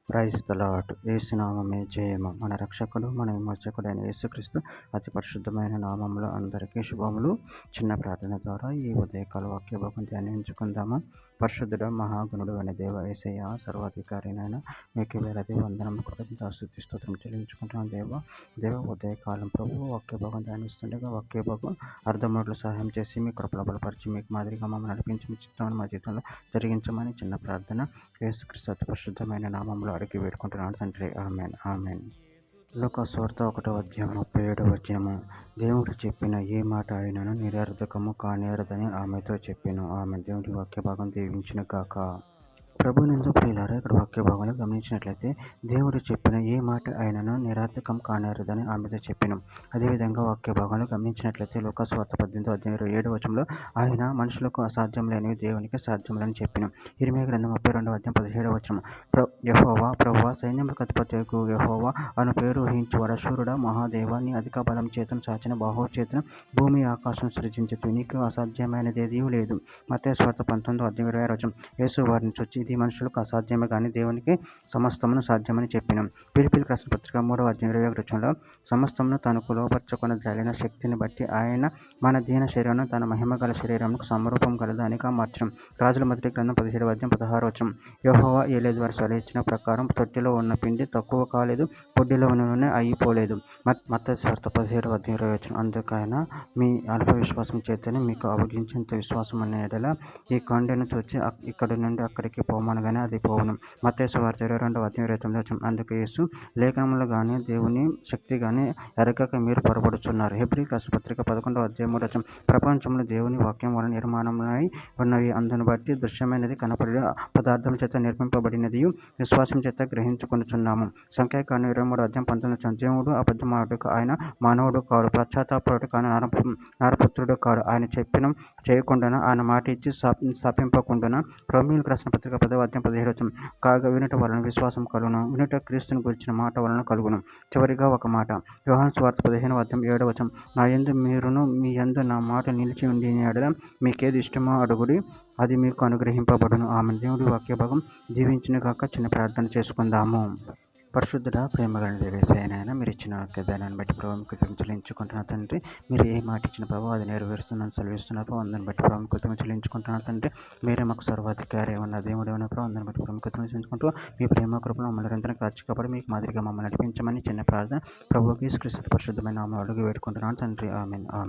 Praise the lord. యేసునామమే జయము. మన రక్షకుడు మన విమోచకుడైన యేసుక్రీస్తు అతి పరిశుద్ధమైన నామంలో అందరికీ శుభములు. చిన్న ప్రార్థన ద్వారా ఈ ఉదయకాల వాక్య భాగం ధ్యానించుకుందాము. పరిశుద్ధుడు మహాగుణుడు అనే దేవ యేసయ్య సర్వాధికారినైన మీకు వేలది వందనము కృతజ్ఞతాస్తుతి స్తోత్రం చెల్లించుకుంటున్నాను. దేవ ఉదయకాలం ప్రభు వాక్య భాగం ధ్యానిస్తుండగా వాక్య భాగం అర్ధముట్లు సహాయం చేసి మీ కృపలో బలపరిచి మీకు మాదిరిగా మమ్మల్ని నడిపించి మీ చిత్తాన్ని మా జీవితంలో జరిగించమని చిన్న ప్రార్థన యేసుక్రీస్తు అతి పరిశుద్ధమైన నామంలో అడిగి వేడుకుంటున్నాడు తండ్రి. Amen amen. లూకా సువార్త 1:37 దేవుడు చెప్పిన ఏ మాట అయినను నిరర్థకము కానేరదని ఆమెతో చెప్పెను. ఆమె దేవుడి వాక్య భాగం దీవించును గాక. ప్రభునందు ప్రియులారా, ఇక్కడ వాక్య భాగంలో గమనించినట్లయితే దేవుడు చెప్పిన ఏ మాట అయినను నిరర్థకం కానేరదని ఆమెతో చెప్పెను. అదేవిధంగా వాక్య భాగంలో గమనించినట్లయితే లూకా సువార్త 18:27 ఆయన మనుషులకు అసాధ్యం లేనివి దేవునికి సాధ్యములని చెప్పెను. ఇర్మీయా గ్రంథం 32:17 యెహోవా ప్రభువా సైన్యములకు అధిపతియగు యెహోవా అను పేరు ఊహించువాడ శూరుడా మహాదేవ నీ అధిక బలం చేతను చాచిన బాహు చేతను భూమి ఆకాశం సృజించితివి, నీకు అసాధ్యమైనదేదీ లేదు. మత్తయి సువార్త 19:26 యేసు వారిని చూచి ఇది మనుషులకు అసాధ్యమే కానీ దేవునికి సమస్తమును సాధ్యమని చెప్పిన. ఫిలిప్పీయులకు రాసిన పత్రిక 3:21 సమస్తమును తనకు లోపర్చుకొన జాలిన శక్తిని బట్టి ఆయన మన దీన శరీరం తన మహిమ గల శరీరమునకు సమరూపం గలదు అనిగా మార్చడం. రాజుల మొదటి గ్రంథం 17:16 యెహోవా ఏలే ద్వారా సెలవిచ్చిన ప్రకారం తొట్టిలో ఉన్న పిండి తక్కువ కాలేదు, పొడ్డిలో ఉన్న నూనె అయిపోలేదు. మత్తయి సువార్త 17:20 అందుకైనా మీ అల్ప విశ్వాసం చేతనే మీకు అభజించేంత విశ్వాసం అనే ఎడల ఈ కొండను చూచి ఇక్కడి నుండి అక్కడికి పోమనగానే అది పోవును. మత్తయి సువార్త 22:29 అందుకు యేసు లేఖనములు గాని దేవుని శక్తి గాని ఎరగక మీరు పొరపడుచున్నారు. హెబ్రీయులకు రాసిన పత్రిక 11:3 ప్రపంచంలో దేవుని వాక్యం వలన నిర్మాణమై ఉన్నవి, అందును బట్టి దృశ్యమైనది కనపడే పదార్థం చేత నిర్మింపబడినది విశ్వాసం చేత గ్రహించుకొనుచున్నాము. సంఖ్యాకాండం 23:19 దేవుడు అబద్ధమాడుటకు ఆయన మానవుడు కాడు, పశ్చాత్తాపడుటకు ఆయన నరపుత్రుడు కాడు, ఆయన చెప్పిన చేయకుండా ఆయన మాట ఇచ్చి స్థాపింపకుండా. రోమీయులకు రాసిన పత్రిక 10:17 కాగా వినుట వలన విశ్వాసం కలుగును, వినుట క్రీస్తుని గురించిన మాట వలన కలుగును. చివరిగా ఒక మాట యోహాను సువార్త 15:7 నా యందు మీరును మీ యందు నా మాట నిలిచి ఉండి ఎడల మీకేది ఇష్టమో అడుగుడి, అది మీకు అనుగ్రహింపబడును. ఆమె దేవుడి వాక్య భాగం దీవించును గాక. చిన్న ప్రార్థన చేసుకుందాము. పరిశుద్ధుడా ప్రేమగల దేవేశాయనైనా మీరు ఇచ్చిన వాక్యదానాన్ని బట్టి ప్రభావం కృతజ్ఞతలు చెల్లించుకుంటున్నా తండ్రి. మీరు ఏ మాట ఇచ్చిన ప్రభావం అది నెరవేరుస్తున్నాను సెలవిస్తున్నారు. అందరిని బట్టి ప్రభావం కృతజ్ఞతలు చెల్లించుకుంటున్నా తండ్రి. మీరే మాకు సర్వాధికారి ఉన్న దేవుడు ఏమన్నా ప్రభావం అందరిని బట్టి ప్రభావం కృతజ్ఞతలు చెల్లించుకుంటూ మీ ప్రేమ కృపను మమ్మల్ని నిరంతరం కాచి కాబట్టి మీకు మాదిరిగా మమ్మల్ని నడిపించమని చిన్న ప్రార్థన ప్రభువుకి యేసుక్రీస్తు పరిశుద్ధమైన నామములో అడిగి వేడుకుంటున్నాను తండ్రి. Amen amen.